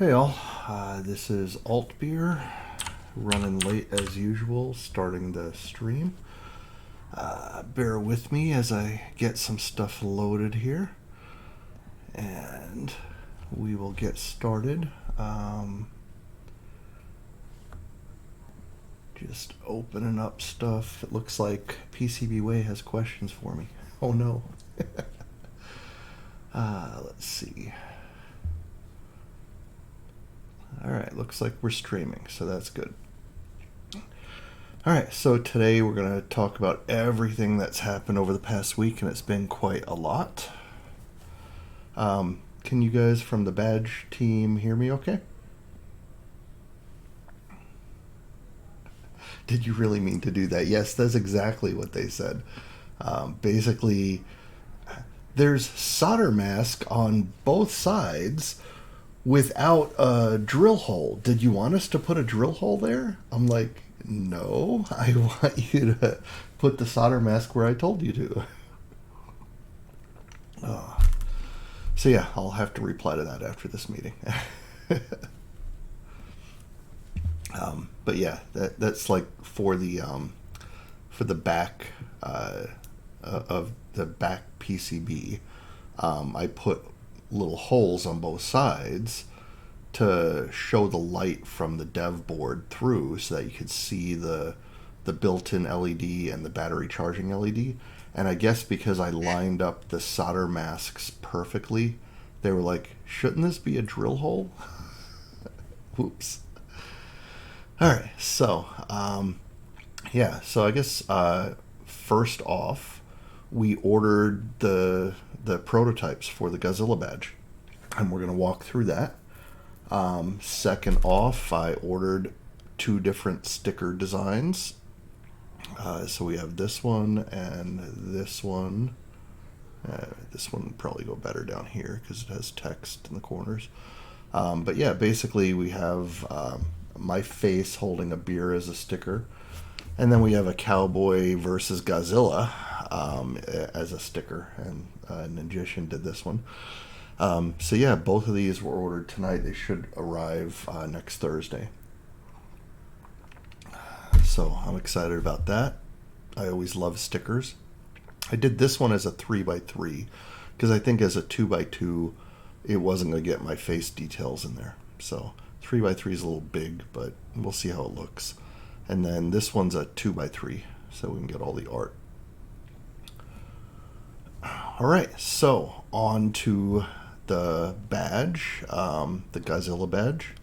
Hey all, this is Alt Beer, running late as usual, starting the stream. Bear with me as I get some stuff loaded here, and we will get started. Just opening up stuff. It looks like PCBWay has questions for me. Oh no. Let's see. Alright, looks like we're streaming, so that's good. Alright, so today we're going to talk about everything that's happened over the past week, and it's been quite a lot. Can you guys from the badge team hear me okay? Did you really mean to do that? Yes, that's exactly what they said. Basically, there's solder mask on both sides without a drill hole. Did you want us to put a drill hole there? I'm like, no, I want you to put the solder mask where I told you to. So yeah, I'll have to reply to that after this meeting. But yeah, that's like for the back of the back PCB. I put little holes on both sides to show the light from the dev board through, so that you could see the built-in LED and the battery charging LED. And I guess because I lined up the solder masks perfectly, they were like, shouldn't this be a drill hole? Whoops. Alright, so so I guess first off, we ordered the prototypes for the Godzilla badge, and we're going to walk through that. Second off, I ordered 2 different sticker designs. So we have this one and this one. This one would probably go better down here because it has text in the corners. But yeah, basically we have my face holding a beer as a sticker. And then we have a cowboy versus Godzilla as a sticker. And Ninjishin did this one. So yeah, both of these were ordered tonight. They should arrive next Thursday. So I'm excited about that. I always love stickers. I did this one as a 3x3 because I think as a 2x2 it wasn't going to get my face details in there. So 3x3 is a little big, but we'll see how it looks. And then this one's a 2x3, so we can get all the art. Alright, so on to the badge, the Godzilla badge.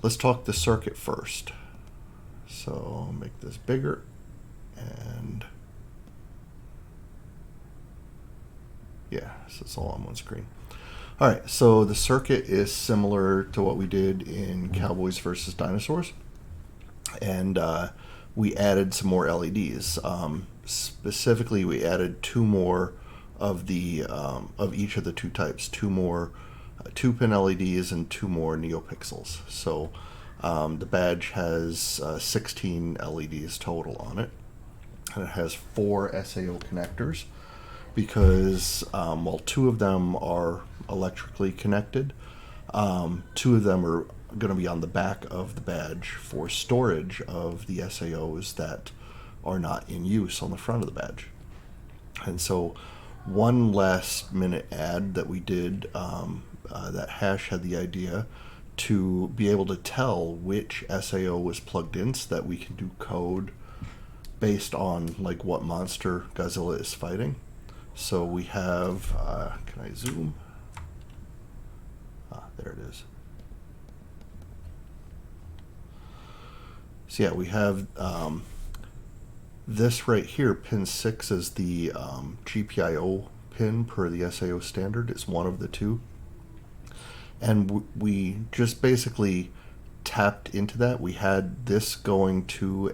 Let's talk the circuit first. So I'll make this bigger, and yeah, so it's all on one screen. Alright, so the circuit is similar to what we did in Cowboys versus Dinosaurs, and we added some more LEDs. Specifically, we added 2 more of the of each of the 2 types, 2 more 2-pin LEDs and 2 more NeoPixels. So the badge has 16 LEDs total on it, and it has 4 SAO connectors because while 2 of them are electrically connected, 2 of them are going to be on the back of the badge for storage of the SAOs that are not in use on the front of the badge. And so one last minute ad that we did, that Hash had the idea to be able to tell which SAO was plugged in so that we can do code based on like what monster Godzilla is fighting. So we have, can I zoom? There it is. So yeah, we have this right here, pin 6 is the GPIO pin per the SAO standard. It's one of the 2. And we just basically tapped into that. We had this going to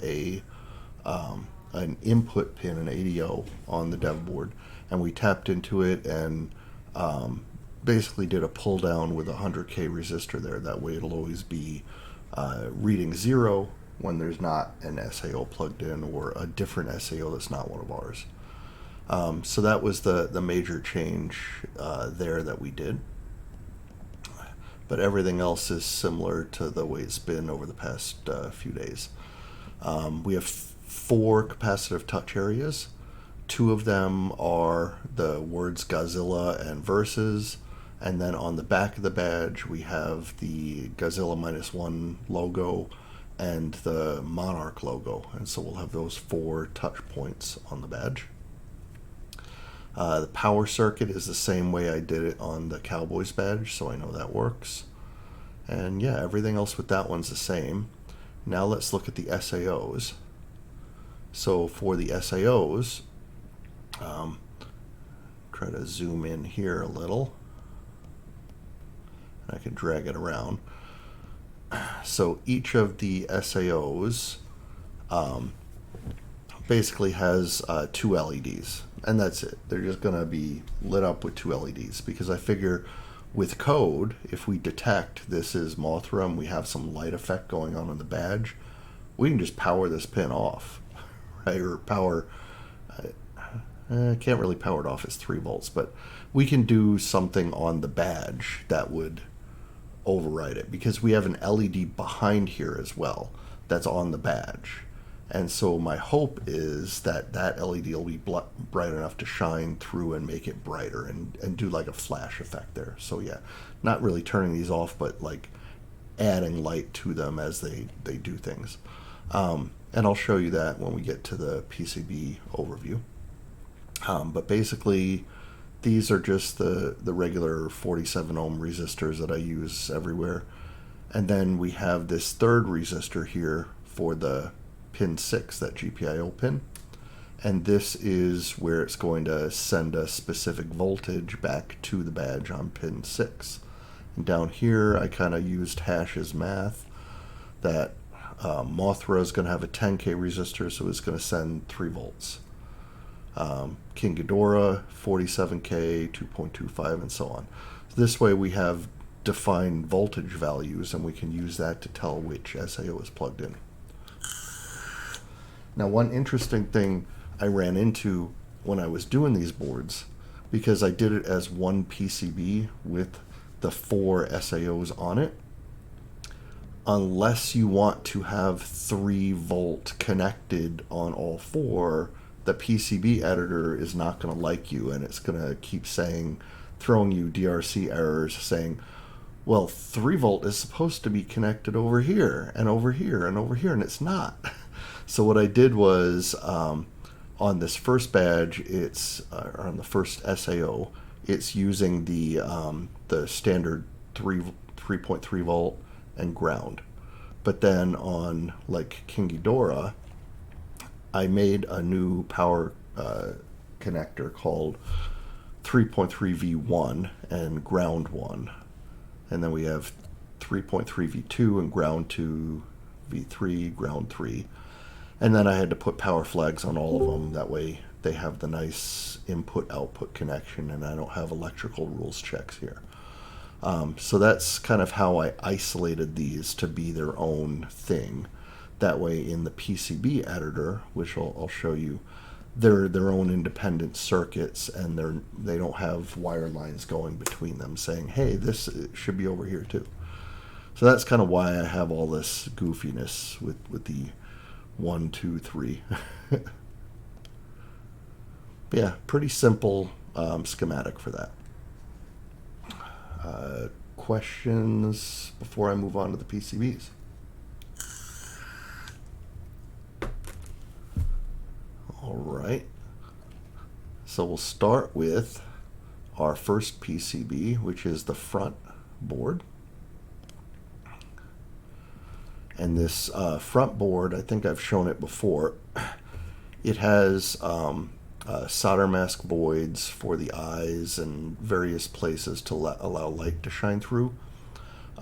an input pin, an ADO on the dev board, and we tapped into it and basically did a pull down with a 100K resistor there. That way it'll always be reading 0 when there's not an SAO plugged in or a different SAO that's not one of ours. So that was the major change there that we did. but everything else is similar to the way it's been over the past few days. We have 4 capacitive touch areas. 2 of them are the words Godzilla and Versus, and then on the back of the badge we have the Godzilla -1 logo and the Monarch logo, and so we'll have those 4 touch points on the badge. The power circuit is the same way I did it on the Cowboys badge, so I know that works. And yeah, everything else with that one's the same. Now let's look at the SAOs. So for the SAOs, try to zoom in here a little. I can drag it around. So each of the SAOs basically has 2 LEDs, and that's it. They're just going to be lit up with 2 LEDs, because I figure with code, if we detect this is Mothra and we have some light effect going on the badge, we can just power this pin off, right? Or power, can't really power it off, it's 3 volts, but we can do something on the badge that would override it, because we have an LED behind here as well that's on the badge. And so my hope is that that LED will be bright enough to shine through and make it brighter and do like a flash effect there. So yeah, not really turning these off, but like adding light to them as they do things. And I'll show you that when we get to the PCB overview. But basically, these are just the regular 47 ohm resistors that I use everywhere. And then we have this third resistor here for the pin 6, that GPIO pin. And this is where it's going to send a specific voltage back to the badge on pin 6. And down here, I kind of used Hash's math that Mothra is going to have a 10K resistor, so it's going to send 3 volts. King Ghidorah, 47K, 2.25, and so on. This way we have defined voltage values, and we can use that to tell which SAO is plugged in. Now, one interesting thing I ran into when I was doing these boards, because I did it as one PCB with the 4 SAOs on it, unless you want to have 3 volt connected on all 4, the PCB editor is not going to like you, and it's going to keep saying, throwing you DRC errors saying, well, 3 volt is supposed to be connected over here and over here and over here, and it's not. So what I did was, on this first badge, it's or on the first SAO, it's using the standard 3.3 volt and ground. But then on like King Ghidorah, I made a new power connector called 3.3 V1 and ground 1. And then we have 3.3 V2 and ground 2, V3, ground 3. And then I had to put power flags on all of them. That way they have the nice input-output connection, and I don't have electrical rules checks here. So that's kind of how I isolated these to be their own thing. That way in the PCB editor, which I'll show you, they're their own independent circuits, and they don't have wire lines going between them saying, hey, this should be over here too. So that's kind of why I have all this goofiness with the 1, 2, 3. Yeah, pretty simple schematic for that. Questions before I move on to the PCBs? All right. So we'll start with our first PCB, which is the front board. And this front board, I think I've shown it before, it has solder mask voids for the eyes and various places to allow light to shine through.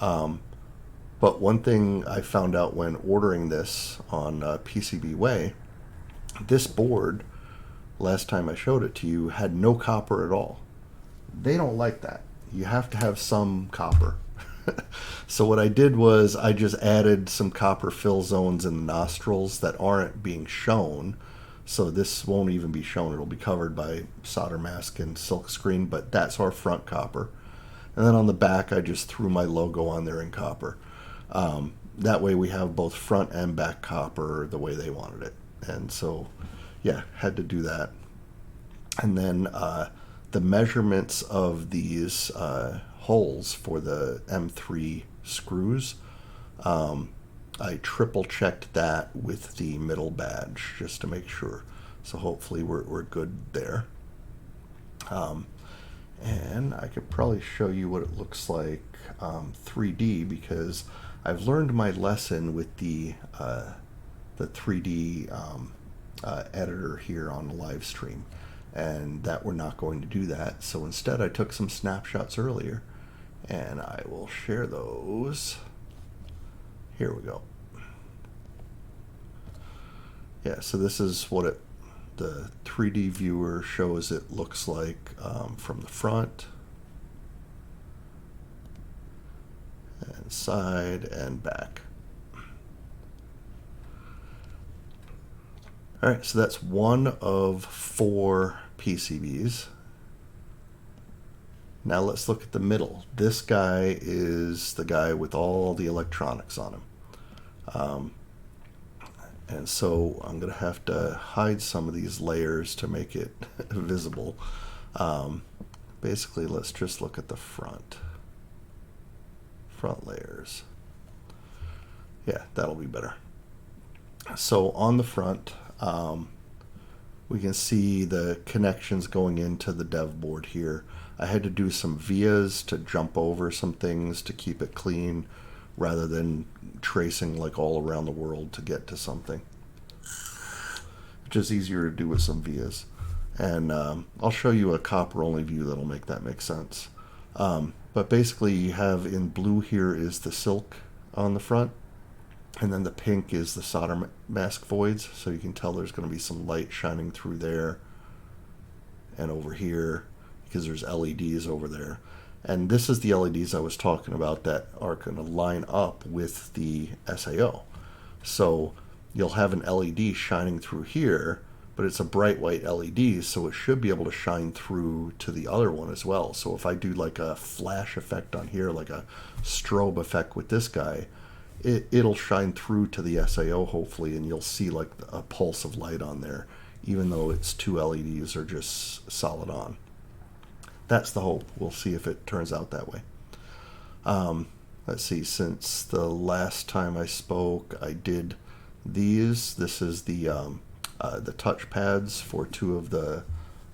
But one thing I found out when ordering this on PCBWay, this board, last time I showed it to you, had no copper at all. They don't like that. You have to have some copper. So what I did was I just added some copper fill zones in the nostrils that aren't being shown. So this won't even be shown. It'll be covered by solder mask and silk screen, but that's our front copper. And then on the back, I just threw my logo on there in copper. That way we have both front and back copper the way they wanted it. And so, yeah, had to do that. And then the measurements of these holes for the M3 screws, I triple checked that with the middle badge just to make sure. So hopefully we're good there. And I could probably show you what it looks like 3D, because I've learned my lesson with the 3D editor here on the live stream, and that we're not going to do that. So instead I took some snapshots earlier, and I will share those. Here we go. Yeah, so this is what the 3D viewer shows it looks like from the front and side and back. All right, so that's one of 4 PCBs. Now let's look at the middle. This guy is the guy with all the electronics on him. And so I'm going to have to hide some of these layers to make it visible. Basically, let's just look at the front layers. Yeah, that'll be better. So on the front, we can see the connections going into the dev board here. I had to do some vias to jump over some things to keep it clean, rather than tracing like all around the world to get to something, which is easier to do with some vias. And I'll show you a copper only view that'll make that make sense. But basically you have in blue here is the silk on the front, and then the pink is the solder mask voids, so you can tell there's going to be some light shining through there and over here, because there's LEDs over there. And this is the LEDs I was talking about that are going to line up with the SAO. So you'll have an LED shining through here, but it's a bright white LED, so it should be able to shine through to the other one as well. So if I do like a flash effect on here, like a strobe effect with this guy, it'll shine through to the SAO hopefully, and you'll see like a pulse of light on there, even though its 2 LEDs are just solid on. That's the hope. We'll see if it turns out that way. Let's see, since the last time I spoke, I did these. This is the touch pads for 2 of the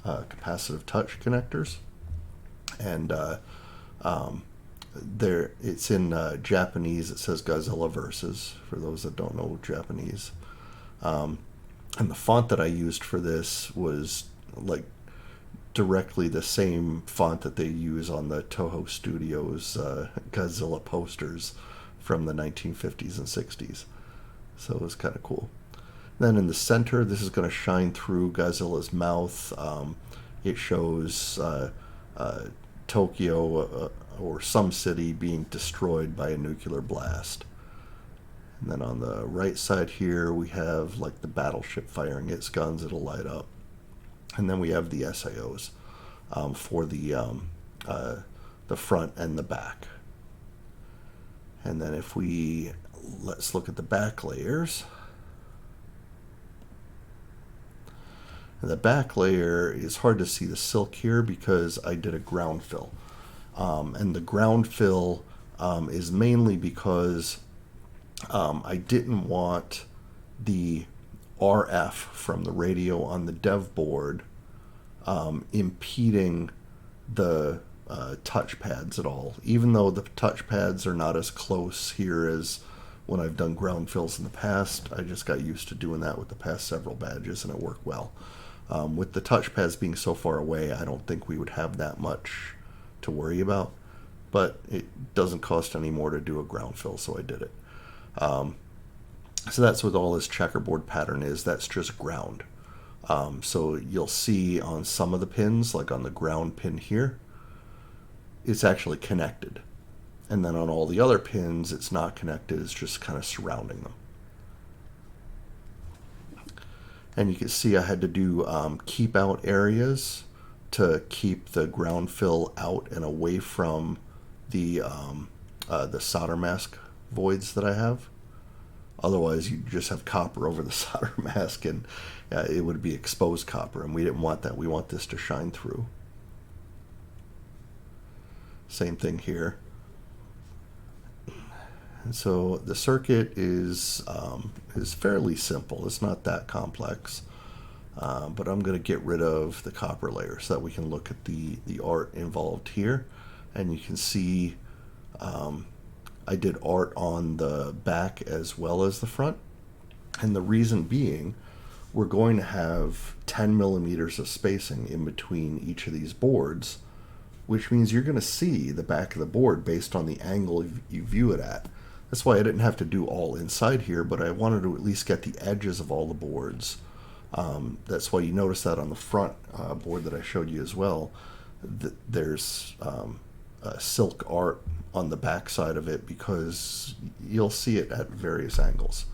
capacitive touch connectors. And there, it's in Japanese. It says Godzilla Versus, for those that don't know Japanese. And the font that I used for this was like directly the same font that they use on the Toho Studios Godzilla posters from the 1950s and 60s. So it was kind of cool. Then in the center, this is going to shine through Godzilla's mouth. It shows Tokyo or some city being destroyed by a nuclear blast. And then on the right side here, we have like the battleship firing its guns. It'll light up. And then we have the SAOs for the front and the back. And then if let's look at the back layers. And the back layer is hard to see the silk here because I did a ground fill. And the ground fill is mainly because I didn't want the RF from the radio on the dev board impeding the touch pads at all. Even though the touch pads are not as close here as when I've done ground fills in the past, I just got used to doing that with the past several badges and it worked well. With the touch pads being so far away, I don't think we would have that much to worry about, but it doesn't cost any more to do a ground fill, so I did it. So that's what all this checkerboard pattern is. That's just ground. So you'll see on some of the pins, like on the ground pin here, it's actually connected. And then on all the other pins, it's not connected. It's just kind of surrounding them. And you can see I had to do keep out areas to keep the ground fill out and away from the solder mask voids that I have. Otherwise, you just have copper over the solder mask, and it would be exposed copper, and we didn't want that. We want this to shine through. Same thing here. And so the circuit is fairly simple. It's not that complex, but I'm going to get rid of the copper layer so that we can look at the art involved here, and you can see I did art on the back as well as the front. And the reason being, we're going to have 10 millimeters of spacing in between each of these boards, which means you're going to see the back of the board based on the angle you view it at. That's why I didn't have to do all inside here, but I wanted to at least get the edges of all the boards. That's why you notice that on the front board that I showed you as well, there's silk art on the back side of it, because you'll see it at various angles.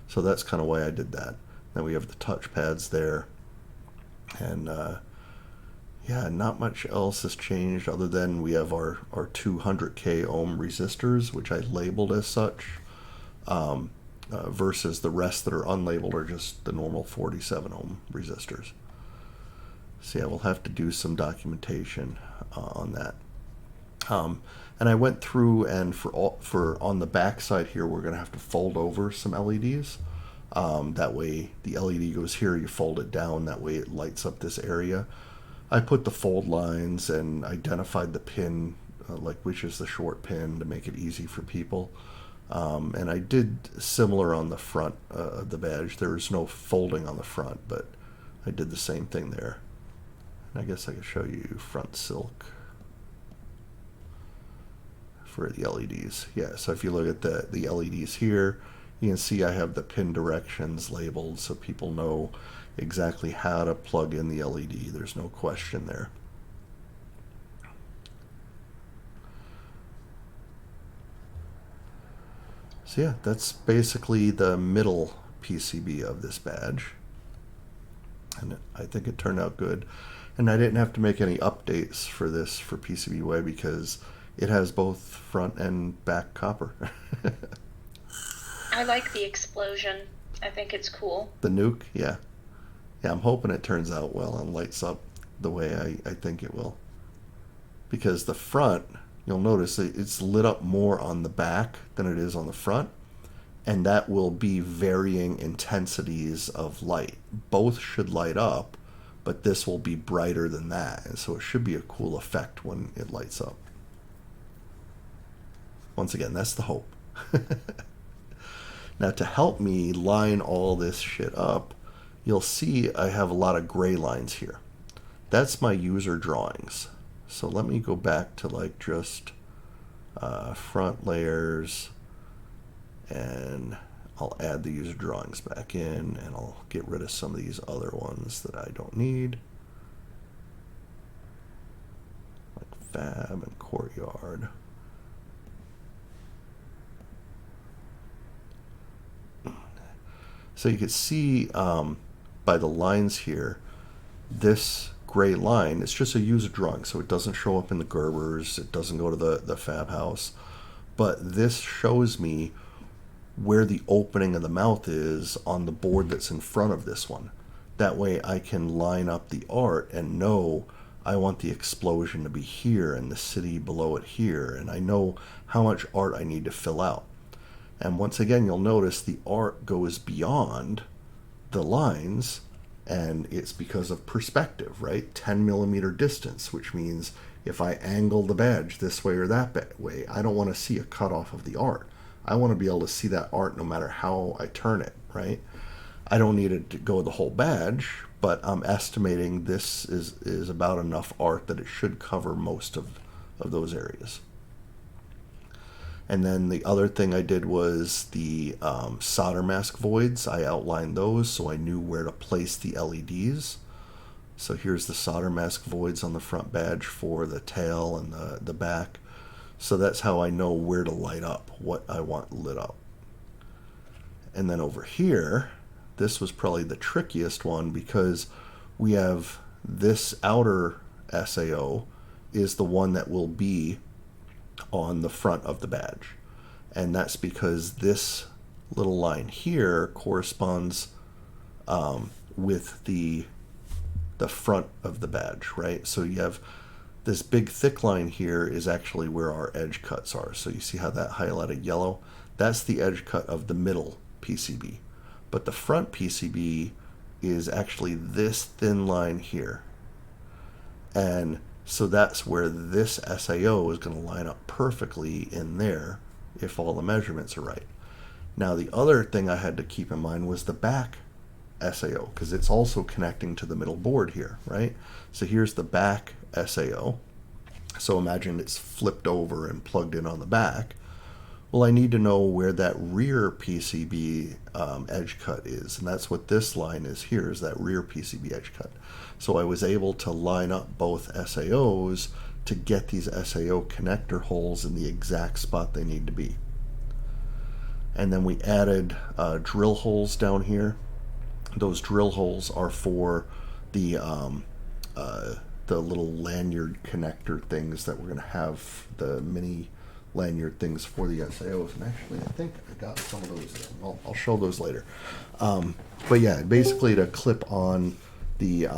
So that's kind of why I did that. Then we have the touch pads there, and yeah, not much else has changed other than we have our 200k ohm resistors, which I labeled as such, versus the rest that are unlabeled are just the normal 47 ohm resistors. So yeah, we'll have to do some documentation on that. And I went through, and for on the back side here, we're going to have to fold over some LEDs. That way the LED goes here, you fold it down, that way it lights up this area. I put the fold lines and identified the pin, like which is the short pin, to make it easy for people. And I did similar on the front of the badge. There is no folding on the front, but I did the same thing there. And I guess I could show you front silk for the LEDs. Yeah, so if you look at the LEDs here, you can see I have the pin directions labeled so people know exactly how to plug in the LED. There's no question there. So yeah, that's basically the middle PCB of this badge. And I think it turned out good. And I didn't have to make any updates for this for PCBWay because it has both front and back copper. I like the explosion. I think it's cool. The nuke, yeah. Yeah, I'm hoping it turns out well and lights up the way I think it will. Because the front, you'll notice it's lit up more on the back than it is on the front. And that will be varying intensities of light. Both should light up, but this will be brighter than that. And so it should be a cool effect when it lights up. Once again, that's the hope. Now, to help me line all this shit up, you'll see I have a lot of gray lines here. That's my user drawings. So let me go back to like just front layers, and I'll add the user drawings back in, and I'll get rid of some of these other ones that I don't need, like Fab and Courtyard. So you can see by the lines here, this gray line, it's just a user drawing, so it doesn't show up in the Gerbers, it doesn't go to the Fab House, but this shows me where the opening of the mouth is on the board that's in front of this one. That way I can line up the art and know I want the explosion to be here and the city below it here, and I know how much art I need to fill out. And once again, you'll notice the art goes beyond the lines, and it's because of perspective, right? 10 millimeter distance, which means if I angle the badge this way or that way, I don't want to see a cutoff of the art. I want to be able to see that art no matter how I turn it, right? I don't need it to go the whole badge, but I'm estimating this is about enough art that it should cover most of those areas. And then the other thing I did was the solder mask voids. I outlined those so I knew where to place the LEDs. So here's the solder mask voids on the front badge for the tail and the back. So that's how I know where to light up, what I want lit up. And then over here, this was probably the trickiest one because we have this outer SAO is the one that will be on the front of the badge. And that's because this little line here corresponds with the front of the badge, right? So you have this big thick line here is actually where our edge cuts are. So you see how that highlighted yellow? That's the edge cut of the middle PCB. But the front PCB is actually this thin line here. And so that's where this SAO is going to line up perfectly in there if all the measurements are right. Now the other thing I had to keep in mind was the back SAO, because it's also connecting to the middle board here, right? So here's the back SAO. So imagine it's flipped over and plugged in on the back. Well, I need to know where that rear PCB edge cut is, and that's what this line is here, is that rear PCB edge cut. So I was able to line up both SAOs to get these SAO connector holes in the exact spot they need to be. And then we added drill holes down here. Those drill holes are for the little lanyard connector things that we're going to have, the mini lanyard things for the SAOs. And actually, I think I got some of those in. I'll show those later. But yeah, basically to clip on the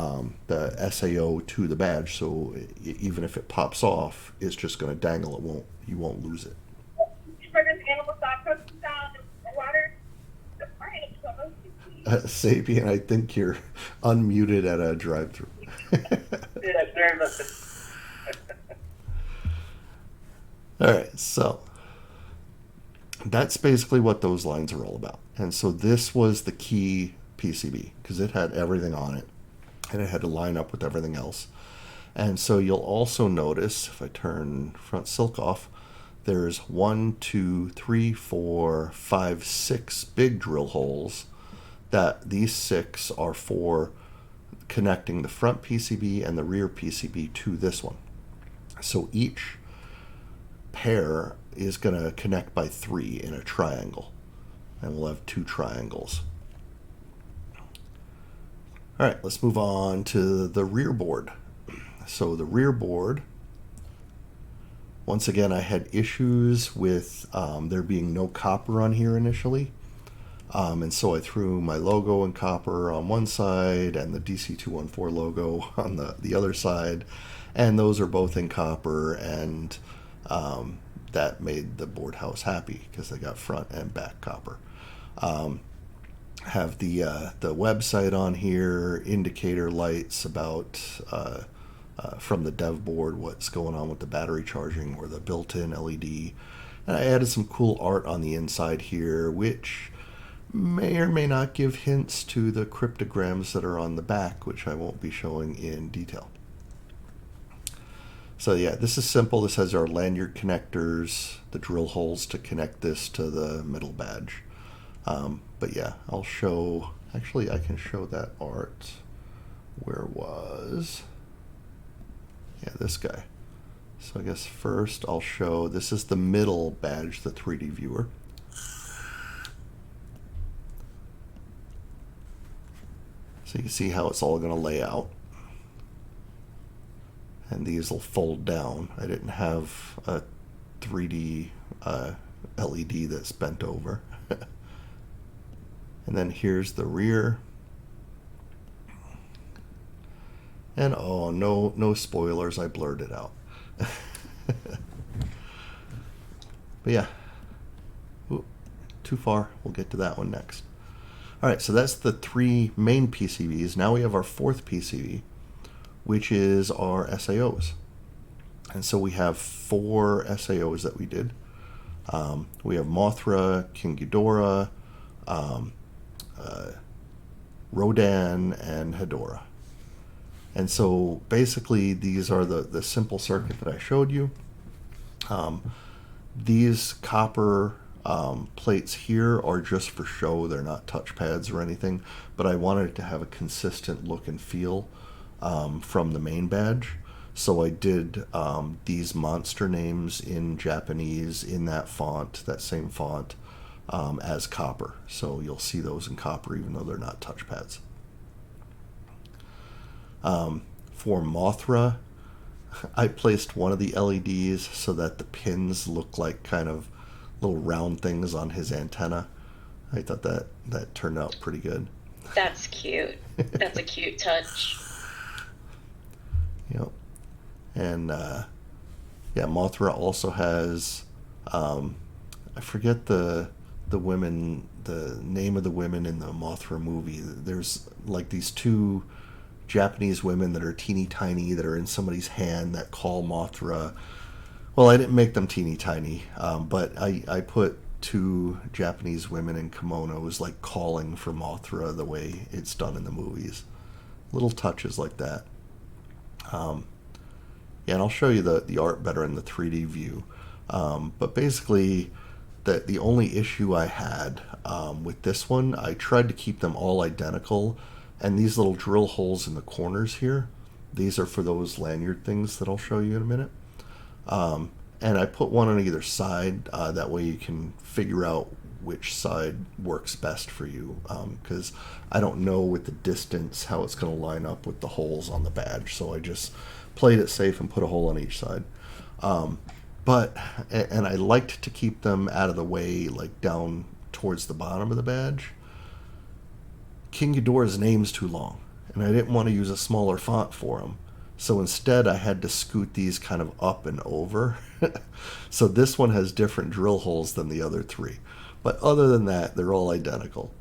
SAO to the badge, so even if it pops off, it's just going to dangle. You won't lose it. Sapien, I think you're unmuted at a drive-thru. Yeah, very much. All right, so that's basically what those lines are all about. And so this was the key PCB because it had everything on it and it had to line up with everything else. And so you'll also notice, if I turn front silk off, there's 1, 2, 3, 4, 5, 6 big drill holes. That these 6 are for connecting the front PCB and the rear PCB to this one. So each pair is going to connect by 3 in a triangle, and we'll have 2 triangles. All right, let's move on to the rear board. So the rear board, once again, I had issues with there being no copper on here initially. And so I threw my logo in copper on one side and the DC214 logo on the other side. And those are both in copper, and that made the board house happy because they got front and back copper. Have the website on here, indicator lights about from the dev board what's going on with the battery charging or the built-in LED. And I added some cool art on the inside here, which may or may not give hints to the cryptograms that are on the back, which I won't be showing in detail. So yeah, this is simple. This has our lanyard connectors, the drill holes to connect this to the middle badge. But yeah, I'll show, actually I can show that art. Where was, yeah, this guy. So I guess first I'll show, this is the middle badge, the 3D viewer. So you can see how it's all going to lay out. And these will fold down. I didn't have a 3D LED that's bent over. And then here's the rear. And oh, no spoilers, I blurred it out. But yeah, ooh, too far. We'll get to that one next. All right, so that's the 3 main PCBs. Now we have our 4th PCB, which is our SAOs. And so we have 4 SAOs that we did. We have Mothra, King Ghidorah, Rodan, and Hedorah. And so basically these are the simple circuit that I showed you. These copper plates here are just for show. They're not touchpads or anything, but I wanted it to have a consistent look and feel from the main badge. So I did these monster names in Japanese in that font, that same font, as copper. So you'll see those in copper even though they're not touchpads. For Mothra, I placed one of the LEDs so that the pins look like kind of little round things on his antenna. I thought that turned out pretty good. That's cute. That's a cute touch. Yep. And yeah, Mothra also has I forget the women, the name of the women in the Mothra movie. There's like these two Japanese women that are teeny tiny that are in somebody's hand that call Mothra. Well, I didn't make them teeny tiny, but I put two Japanese women in kimonos like calling for Mothra the way it's done in the movies. Little touches like that. Yeah, and I'll show you the art better in the 3D view. But basically, the only issue I had with this one, I tried to keep them all identical, and these little drill holes in the corners here, these are for those lanyard things that I'll show you in a minute. And I put one on either side, that way you can figure out which side works best for you, because I don't know with the distance how it's going to line up with the holes on the badge, so I just played it safe and put a hole on each side. And I liked to keep them out of the way, like down towards the bottom of the badge. King Ghidorah's name's too long, and I didn't want to use a smaller font for him. So instead, I had to scoot these kind of up and over. So this one has different drill holes than the other three. But other than that, they're all identical.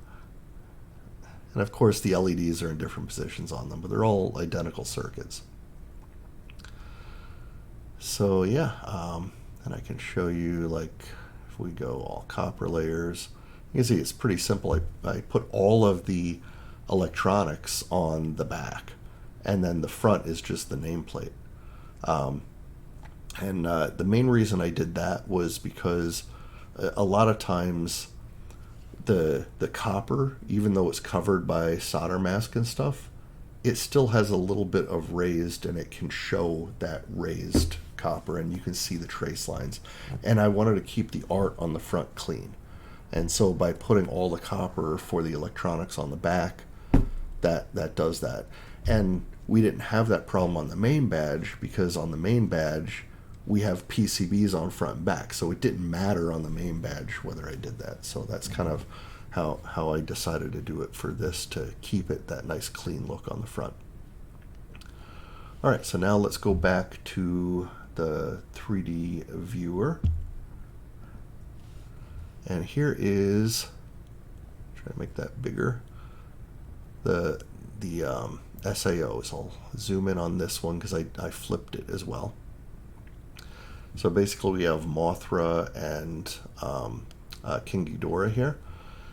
And of course, the LEDs are in different positions on them, but they're all identical circuits. So yeah, and I can show you, like, if we go all copper layers, you can see it's pretty simple. I put all of the electronics on the back, and then the front is just the nameplate. And the main reason I did that was because a lot of times the copper, even though it's covered by solder mask and stuff, it still has a little bit of raised, and it can show that raised copper, and you can see the trace lines. And I wanted to keep the art on the front clean. And so by putting all the copper for the electronics on the back, that does that. And we didn't have that problem on the main badge, because on the main badge we have PCBs on front and back, so it didn't matter on the main badge whether I did that. So that's kind of how I decided to do it for this, to keep it that nice clean look on the front. Alright, so now let's go back to the 3D viewer. And here is, try to make that bigger, the SAOs. I'll zoom in on this one because I flipped it as well. So basically we have Mothra and King Ghidorah here.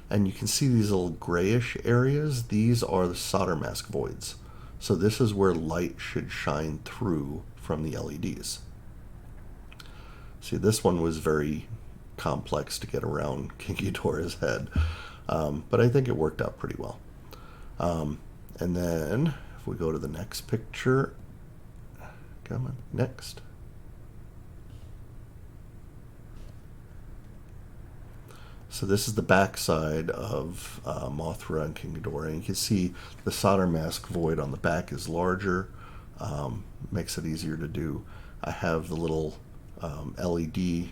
And you can see these little grayish areas. These are the solder mask voids. So this is where light should shine through from the LEDs. See, this one was very complex to get around King Ghidorah's head. But I think it worked out pretty well. And then if we go to the next picture, come on, next. So this is the back side of Mothra and King Ghidorah. And you can see the solder mask void on the back is larger, makes it easier to do. I have the little LED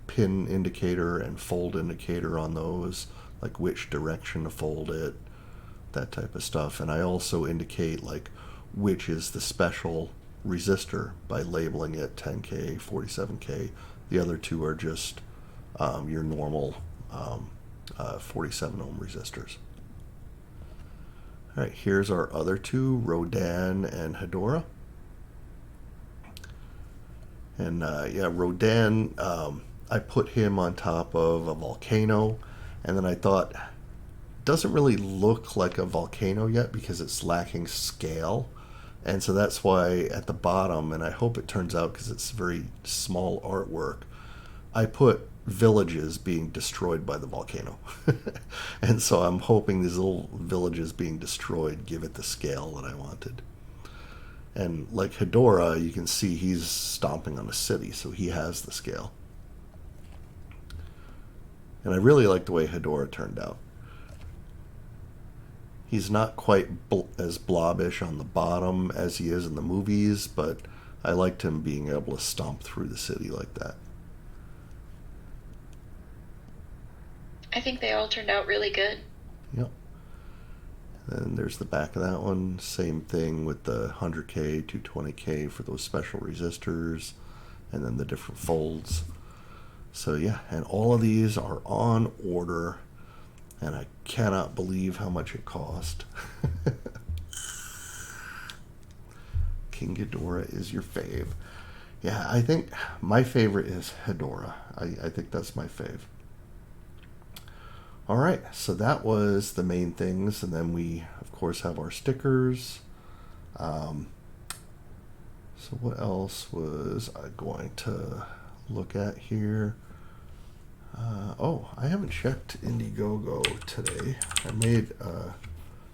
pin indicator and fold indicator on those, like which direction to fold it, that type of stuff. And I also indicate like which is the special resistor by labeling it 10K, 47K. The other two are just your normal 47 ohm resistors. Alright, here's our other two, Rodan and Hedorah. And yeah, Rodan, I put him on top of a volcano, and then I thought, doesn't really look like a volcano yet because it's lacking scale. And so that's why at the bottom, and I hope it turns out because it's very small artwork, I put villages being destroyed by the volcano. And so I'm hoping these little villages being destroyed give it the scale that I wanted. And like Hedorah, you can see he's stomping on a city, so he has the scale. And I really like the way Hedorah turned out. He's not quite as blobbish on the bottom as he is in the movies, but I liked him being able to stomp through the city like that. I think they all turned out really good. Yep. And there's the back of that one. Same thing with the 100K, 220K for those special resistors, and then the different folds. So yeah, and all of these are on order, and I cannot believe how much it cost. King Ghidorah is your fave. Yeah, I think my favorite is Hedorah. I think that's my fave. All right, so that was the main things, and then we, of course, have our stickers. So what else was I going to look at here? Oh, I haven't checked Indiegogo today. I made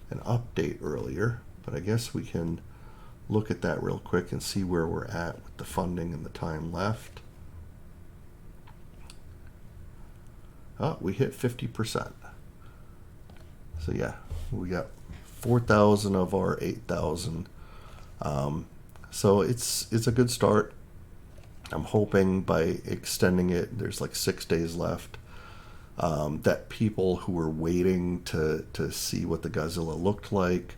an update earlier, but I guess we can look at that real quick and see where we're at with the funding and the time left. Oh, we hit 50%. So yeah, we got 4,000 of our 8,000. So it's a good start. I'm hoping by extending it, there's like 6 days left, that people who were waiting to see what the Godzilla looked like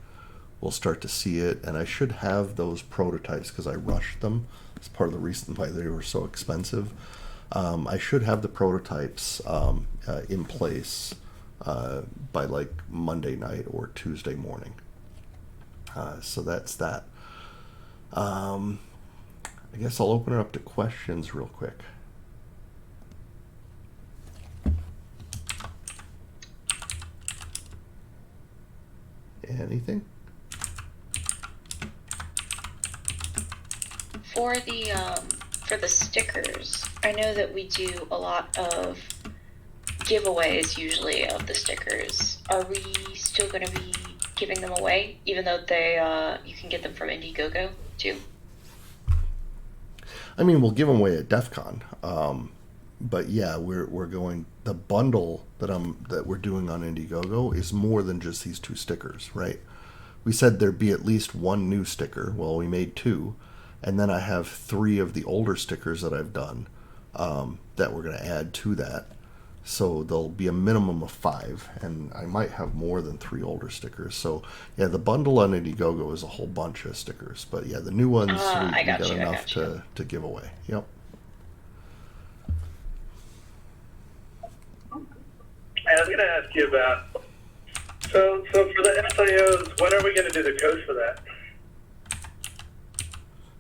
will start to see it. And I should have those prototypes because I rushed them. It's part of the reason why they were so expensive. I should have the prototypes in place by like Monday night or Tuesday morning. So that's that. I guess I'll open it up to questions real quick. Anything? For the stickers, I know that we do a lot of giveaways usually of the stickers. Are we still going to be giving them away, even though you can get them from Indiegogo too? I mean, we'll give them away at DEF CON. But yeah, we're going, the bundle that we're doing on Indiegogo is more than just these 2 stickers, right? We said there'd be at least 1 new sticker. Well, we made 2, and then I have 3 of the older stickers that I've done that we're going to add to that. So there'll be a minimum of 5, and I might have more than 3 older stickers. So yeah, the bundle on Indiegogo is a whole bunch of stickers. But yeah, the new ones we got enough to give away. Yep. I was going to ask you about, so for the SIOs, when are we going to do the code for that?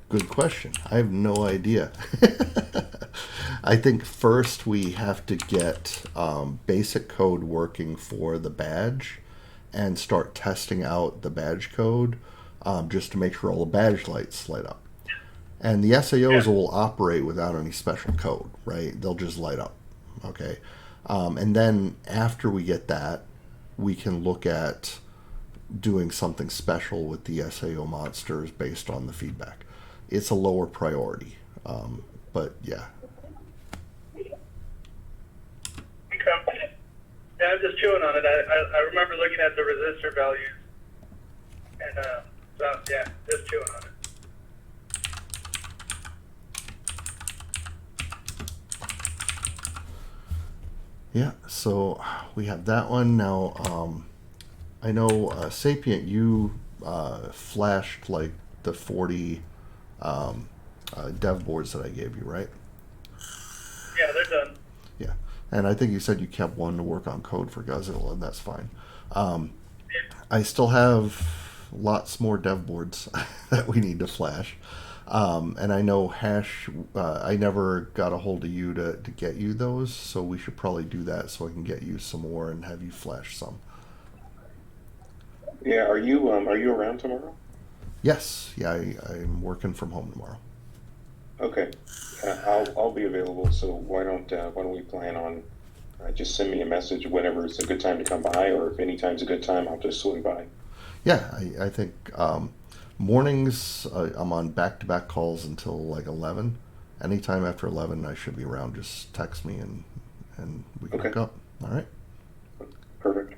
Good question. I have no idea. I think first we have to get basic code working for the badge and start testing out the badge code just to make sure all the badge lights light up. And the SAOs will operate without any special code, right? They'll just light up. Okay. And then after we get that, we can look at doing something special with the SAO monsters based on the feedback. It's a lower priority, but yeah. Okay. Yeah, I'm just chewing on it. I remember looking at the resistor values, and so yeah, just chewing on it. Yeah, so we have that one now. I know Sapient, you flashed like the 40 dev boards that I gave you, right? Yeah, they're done. Yeah, and I think you said you kept one to work on code for Godzilla, and that's fine. I still have lots more dev boards that we need to flash. And I know Hash, I never got a hold of you to get you those, so we should probably do that so I can get you some more and have you flash some. Yeah, are you around tomorrow? Yes, yeah, I'm working from home tomorrow. Okay, I'll be available. So why don't we plan on just send me a message whenever it's a good time to come by, or if any time's a good time, I'll just swing by. Yeah, I think mornings I'm on back-to-back calls until like 11. Anytime after 11, I should be around. Just text me and we can hook up. All right. Perfect.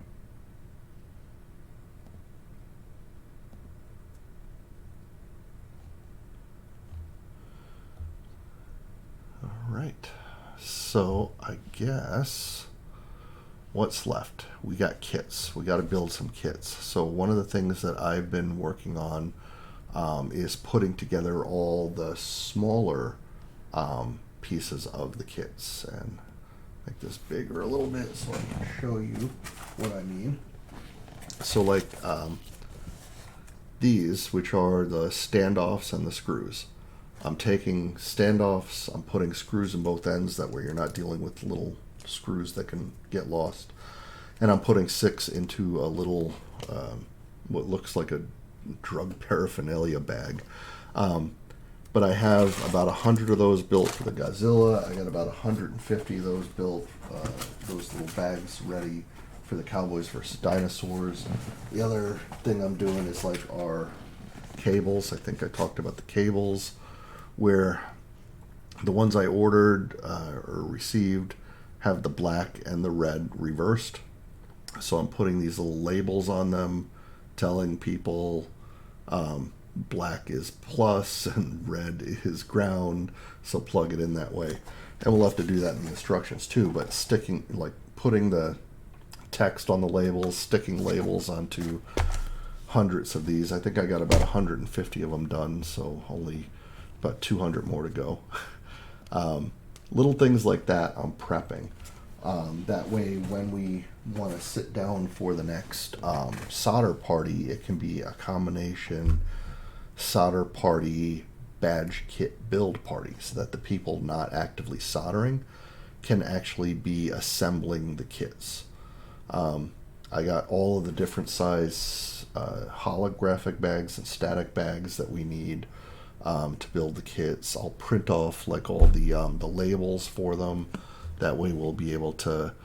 guess what's left? We got kits. We got to build some kits. So one of the things that I've been working on is putting together all the smaller pieces of the kits, and make this bigger a little bit so I can show you what I mean. So like these, which are the standoffs and the screws. I'm taking standoffs, I'm putting screws in both ends, that way you're not dealing with little screws that can get lost. And I'm putting 6 into a little, what looks like a drug paraphernalia bag. But I have about 100 of those built for the Godzilla. I got about 150 of those built, those little bags ready for the Cowboys vs. Dinosaurs. The other thing I'm doing is like our cables. I think I talked about the cables, where the ones I ordered or received have the black and the red reversed. So I'm putting these little labels on them telling people black is plus and red is ground, so plug it in that way. And we'll have to do that in the instructions too, but sticking, like putting the text on the labels, sticking labels onto hundreds of these. I think I got about 150 of them done, so only about 200 more to go. Little things like that I'm prepping. That way when we want to sit down for the next solder party, it can be a combination solder party badge kit build party, so that the people not actively soldering can actually be assembling the kits. I got all of the different size holographic bags and static bags that we need to build the kits. I'll print off like all the labels for them. That way we'll be able to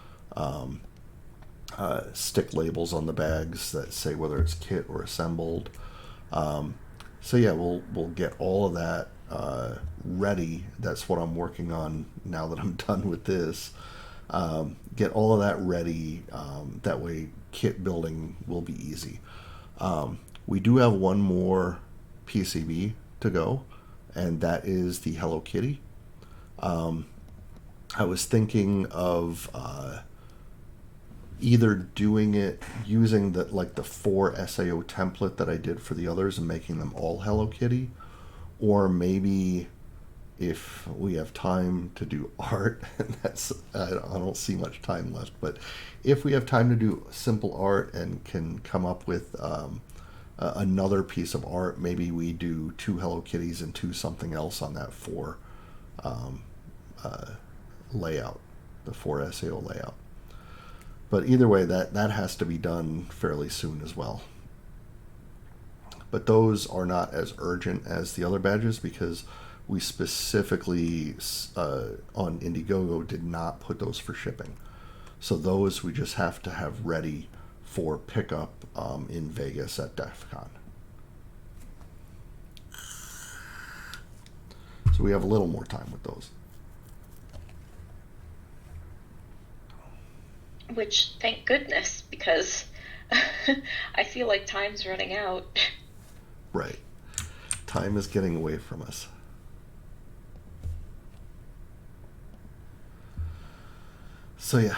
stick labels on the bags that say whether it's kit or assembled. So yeah, we'll get all of that ready. That's what I'm working on now that I'm done with this. Get all of that ready. That way kit building will be easy. We do have one more PCB to go, and that is the Hello Kitty. I was thinking of either doing it using the 4 SAO template that I did for the others and making them all Hello Kitty, or maybe if we have time to do art, and that's I don't see much time left, but if we have time to do simple art and can come up with another piece of art, maybe we do 2 Hello Kitties and 2 something else on that 4 layout, the 4 SAO layout. But either way, that has to be done fairly soon as well. But those are not as urgent as the other badges, because we specifically on Indiegogo did not put those for shipping. So those we just have to have ready for pickup in Vegas at DEF CON. So we have a little more time with those. Which, thank goodness, because I feel like time's running out. Right. Time is getting away from us. So yeah,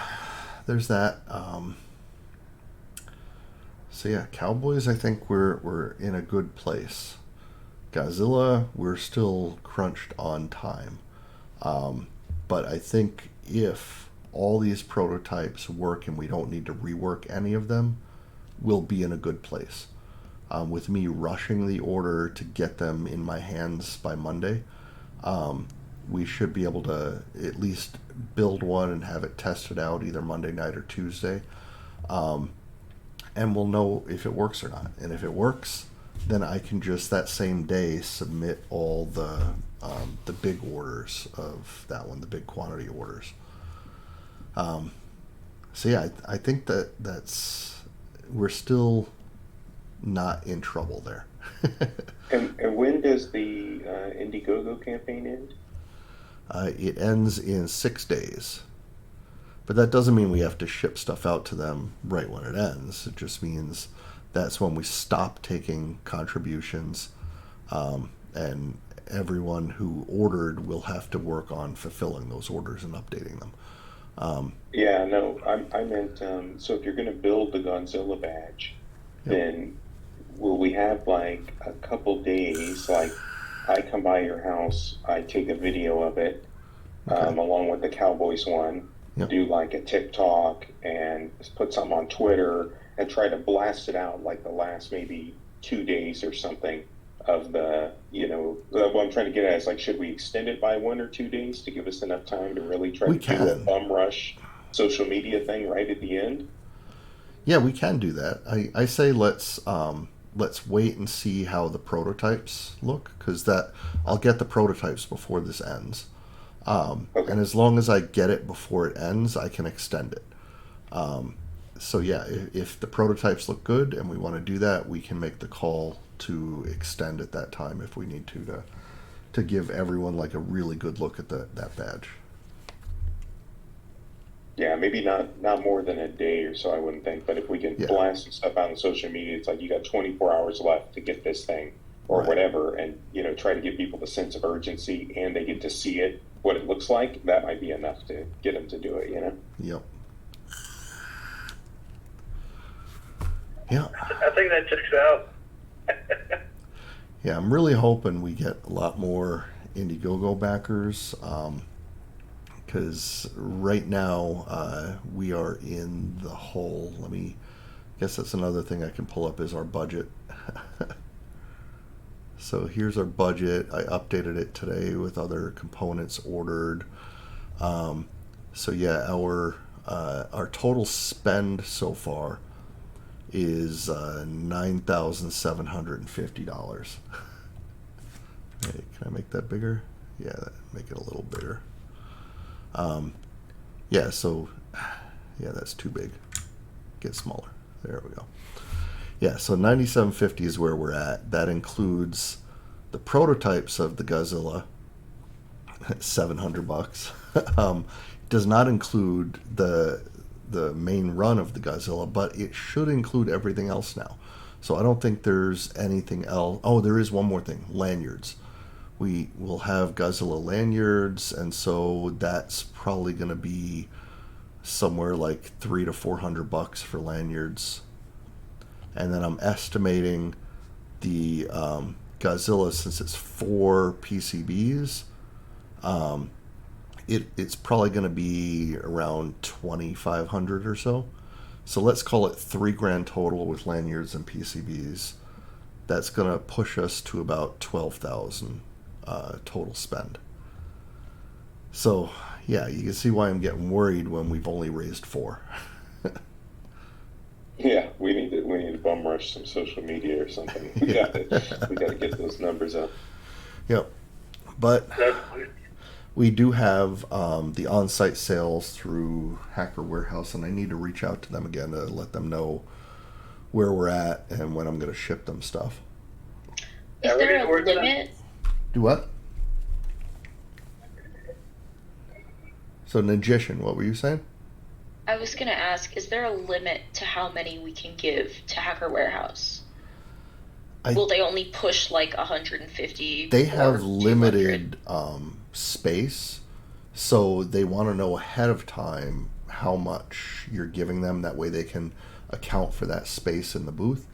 there's that. So yeah, Cowboys, I think we're in a good place. Godzilla, we're still crunched on time. But I think if all these prototypes work and we don't need to rework any of them, we'll be in a good place. With me rushing the order to get them in my hands by Monday, we should be able to at least build one and have it tested out either Monday night or Tuesday. And we'll know if it works or not. And if it works, then I can just that same day submit all the big orders of that one, the big quantity orders. So yeah, I think that's we're still not in trouble there. And when does the Indiegogo campaign end? It ends in 6 days. But that doesn't mean we have to ship stuff out to them right when it ends. It just means that's when we stop taking contributions, and everyone who ordered will have to work on fulfilling those orders and updating them. Yeah, no, I meant, so if you're gonna build the Godzilla badge, Yep. then will we have like a couple days, like I come by your house, I take a video of it, Okay. along with the Cowboys one, Yep. do like a TikTok and put something on Twitter and try to blast it out like the last maybe 2 days or something of what I'm trying to get at is like, should we extend it by 1 or 2 days to give us enough time to really try We to do a can. bum rush social media thing right at the end? Yeah, we can do that. I say let's wait and see how the prototypes look, because that I'll get the prototypes before this ends. Okay. And as long as I get it before it ends, I can extend it. So yeah, if the prototypes look good and we want to do that, we can make the call to extend at that time if we need to give everyone like a really good look at that badge. Yeah, maybe not more than a day or so, I wouldn't think. But if we can Yeah. blast some stuff out on social media, it's like you got 24 hours left to get this thing or Right. whatever, and try to give people the sense of urgency, and they get to see it, what it looks like. That might be enough to get them to do it. Yep. Yeah. I think that checks out. Yeah, I'm really hoping we get a lot more Indiegogo backers, because right now we are in the hole. Guess that's another thing I can pull up is our budget. So here's our budget. I updated it today with other components ordered. So yeah, our total spend so far is $9,750. Hey, can I make that bigger? Yeah, make it a little bigger. Yeah, so yeah, that's too big. Get smaller. There we go. Yeah, so 9750 is where we're at. That includes the prototypes of the Godzilla, $700. Does not include the main run of the Godzilla, but it should include everything else now. So I don't think there's anything else. Oh, there is one more thing: lanyards. We will have Godzilla lanyards, and so that's probably going to be somewhere like $300 to $400 for lanyards. And then I'm estimating the Godzilla, since it's 4 PCBs, it's probably going to be around 2,500 or so. So let's call it $3,000 total with lanyards and PCBs. That's going to push us to about 12,000 total spend. So yeah, you can see why I'm getting worried when we've only raised 4. Yeah, we need to bum rush some social media or something. We got to get those numbers up. Yep. But Definitely. we do have the on-site sales through Hacker Warehouse, and I need to reach out to them again to let them know where we're at and when I'm going to ship them stuff. Is Yeah, we need there to a work that out. limit? Do what? So, Magician, what were you saying? I was gonna ask, is there a limit to how many we can give to Hacker Warehouse? Will they only push like 150? They or have 200? limited space, so they want to know ahead of time how much you're giving them. That way they can account for that space in the booth.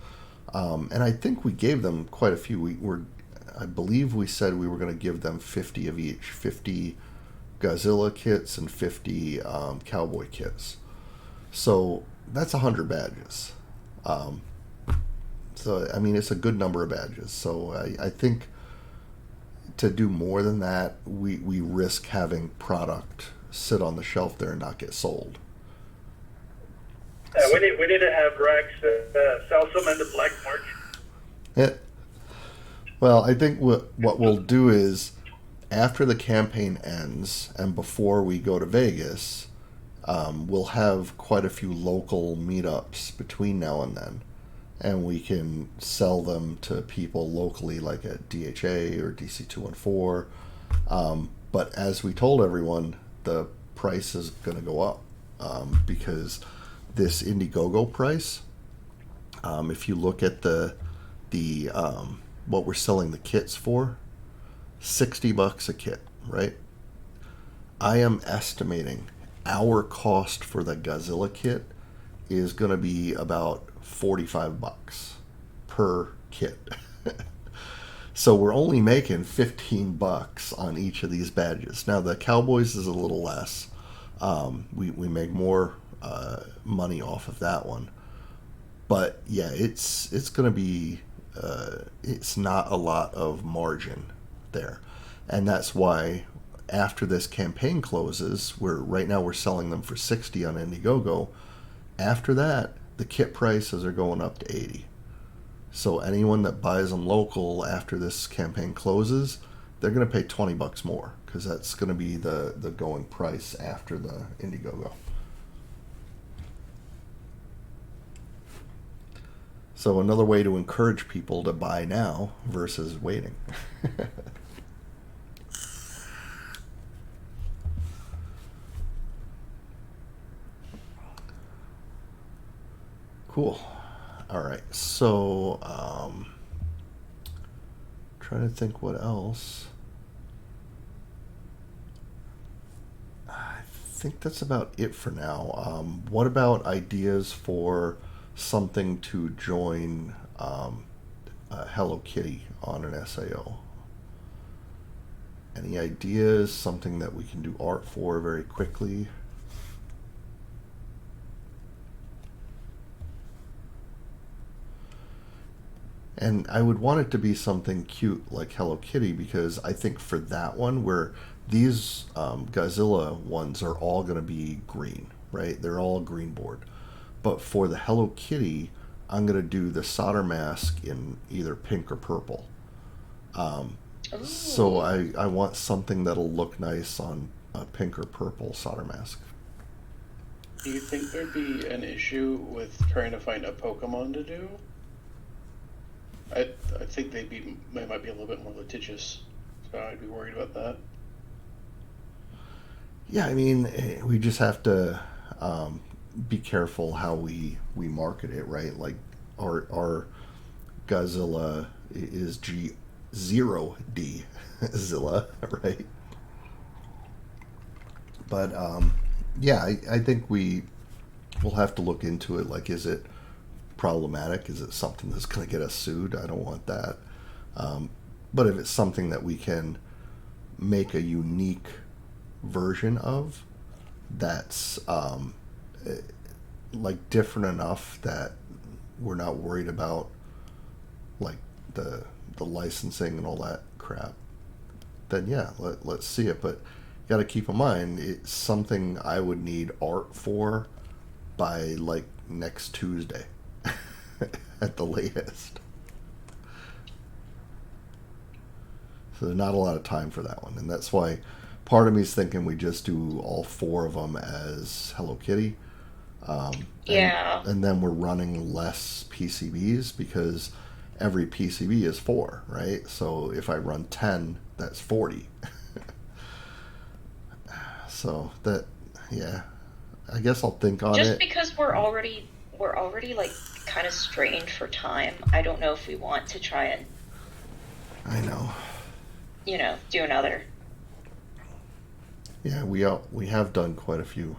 And I think we gave them quite a few. I believe we said we were going to give them 50 of each, 50 Godzilla kits and 50 Cowboy kits. So that's 100 badges. So I mean, it's a good number of badges. So I think to do more than that, we risk having product sit on the shelf there and not get sold. Yeah, we need to have Rex sell some in the black market. Yeah. Well, I think what we'll do is, after the campaign ends and before we go to Vegas, we'll have quite a few local meetups between now and then, and we can sell them to people locally, like at DHA or DC214. But as we told everyone, the price is going to go up because this Indiegogo price, if you look at the what we're selling the kits for, $60 a kit, right? I am estimating our cost for the Godzilla kit is going to be about $45 per kit. So we're only making $15 on each of these badges. Now the Cowboys is a little less. We make more money off of that one. But yeah, it's going to be it's not a lot of margin there, and that's why after this campaign closes, right now we're selling them for 60 on Indiegogo. After that, the kit prices are going up to 80. So anyone that buys them local after this campaign closes, they're going to pay $20 more because that's going to be the going price after the Indiegogo. So another way to encourage people to buy now versus waiting. Cool. All right. So, trying to think what else. I think that's about it for now. What about ideas for something to join Hello Kitty on an SAO? Any ideas? Something that we can do art for very quickly? And I would want it to be something cute like Hello Kitty, because I think for that one, where these Godzilla ones are all going to be green, right? They're all green board. But for the Hello Kitty, I'm going to do the solder mask in either pink or purple. So I want something that'll look nice on a pink or purple solder mask. Do you think there'd be an issue with trying to find a Pokemon to do? I think they might be a little bit more litigious, so I'd be worried about that. Yeah, I mean, we just have to be careful how we market it, right? Like our Godzilla is G0D Zilla, right? But yeah, I think we'll have to look into it. Like, is it problematic? Is it something that's going to get us sued? I don't want that. But if it's something that we can make a unique version of, that's like different enough that we're not worried about like the licensing and all that crap, then yeah, let's see it. But you got to keep in mind, it's something I would need art for by like next Tuesday at the latest. So there's not a lot of time for that one, and that's why part of me is thinking we just do all 4 of them as Hello Kitty. Yeah. And then we're running less PCBs because every PCB is 4, right? So if I run 10, that's 40. So that, yeah, I guess I'll think on Just it. because we're already like kind of strained for time, I don't know if we want to try and, I know. do another. Yeah, we have done quite a few.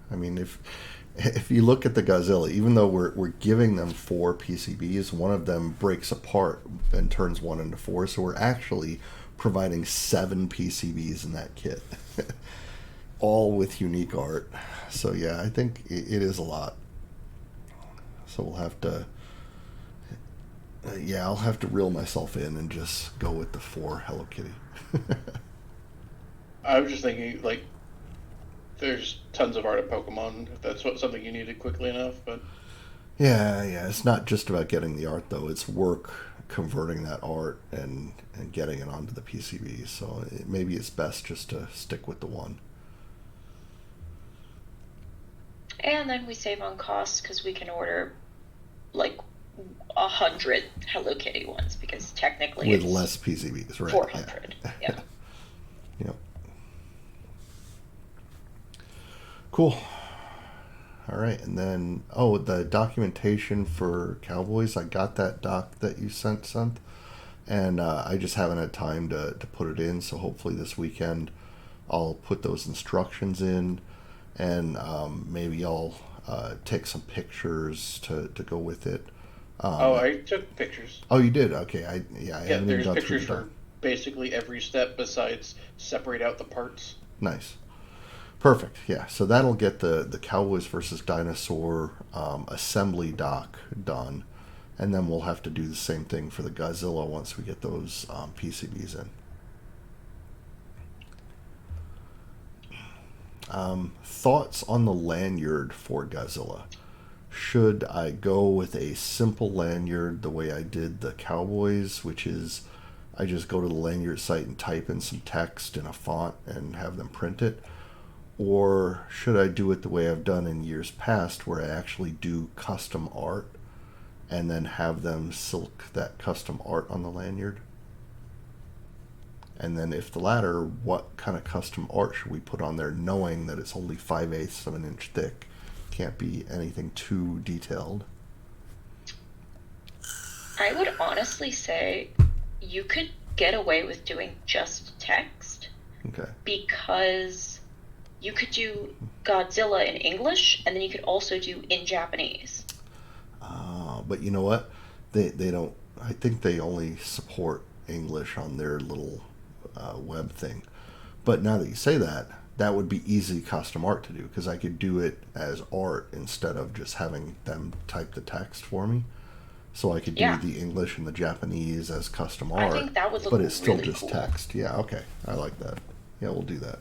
I mean, if you look at the Godzilla, even though we're giving them 4 PCBs, one of them breaks apart and turns one into 4, so we're actually providing 7 PCBs in that kit, all with unique art. So yeah, I think it is a lot. So we'll have to, I'll have to reel myself in and just go with the 4 Hello Kitty. I was just thinking, like, there's tons of art of Pokemon, if that's something you needed quickly enough, but... Yeah, it's not just about getting the art, though. It's work converting that art and getting it onto the PCB, so maybe it's best just to stick with the 1. And then we save on costs because we can order like 100 Hello Kitty ones, because technically With it's less PCBs, right? 400. Yeah. Yep. Cool. All right, and then the documentation for Cowboys, I got that doc that you sent, and I just haven't had time to put it in. So hopefully this weekend I'll put those instructions in, and maybe I'll take some pictures to go with it. Oh, I took pictures. Oh, you did? Okay. I Yeah, haven't even there's gone through pictures the for basically every step besides separate out the parts. Nice. Perfect. Yeah. So that'll get the Cowboys versus Dinosaur assembly dock done. And then we'll have to do the same thing for the Godzilla once we get those PCBs in. Thoughts on the lanyard for Godzilla? Should I go with a simple lanyard the way I did the Cowboys, which is I just go to the lanyard site and type in some text in a font and have them print it? Or should I do it the way I've done in years past, where I actually do custom art and then have them silk that custom art on the lanyard? And then if the latter, what kind of custom art should we put on there, knowing that it's only 5/8 of an inch thick? Can't be anything too detailed. I would honestly say you could get away with doing just text Okay. because you could do Godzilla in English and then you could also do in Japanese. But you know what? They don't. I think they only support English on their little web thing. But now that you say that, that would be easy custom art to do, because I could do it as art instead of just having them type the text for me. So I could do Yeah. the English and the Japanese as custom I art, think that would look but it's still really just cool. text. Yeah, okay. I like that. Yeah, we'll do that.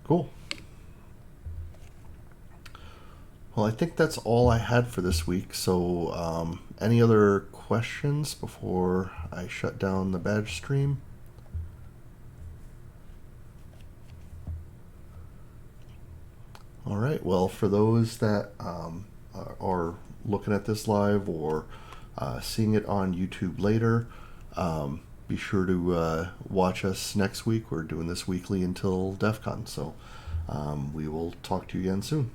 Cool. Well, I think that's all I had for this week. So, any other questions before I shut down the badge stream? All right. Well, for those that are looking at this live or seeing it on YouTube later, be sure to watch us next week. We're doing this weekly until DEF CON. So we will talk to you again soon.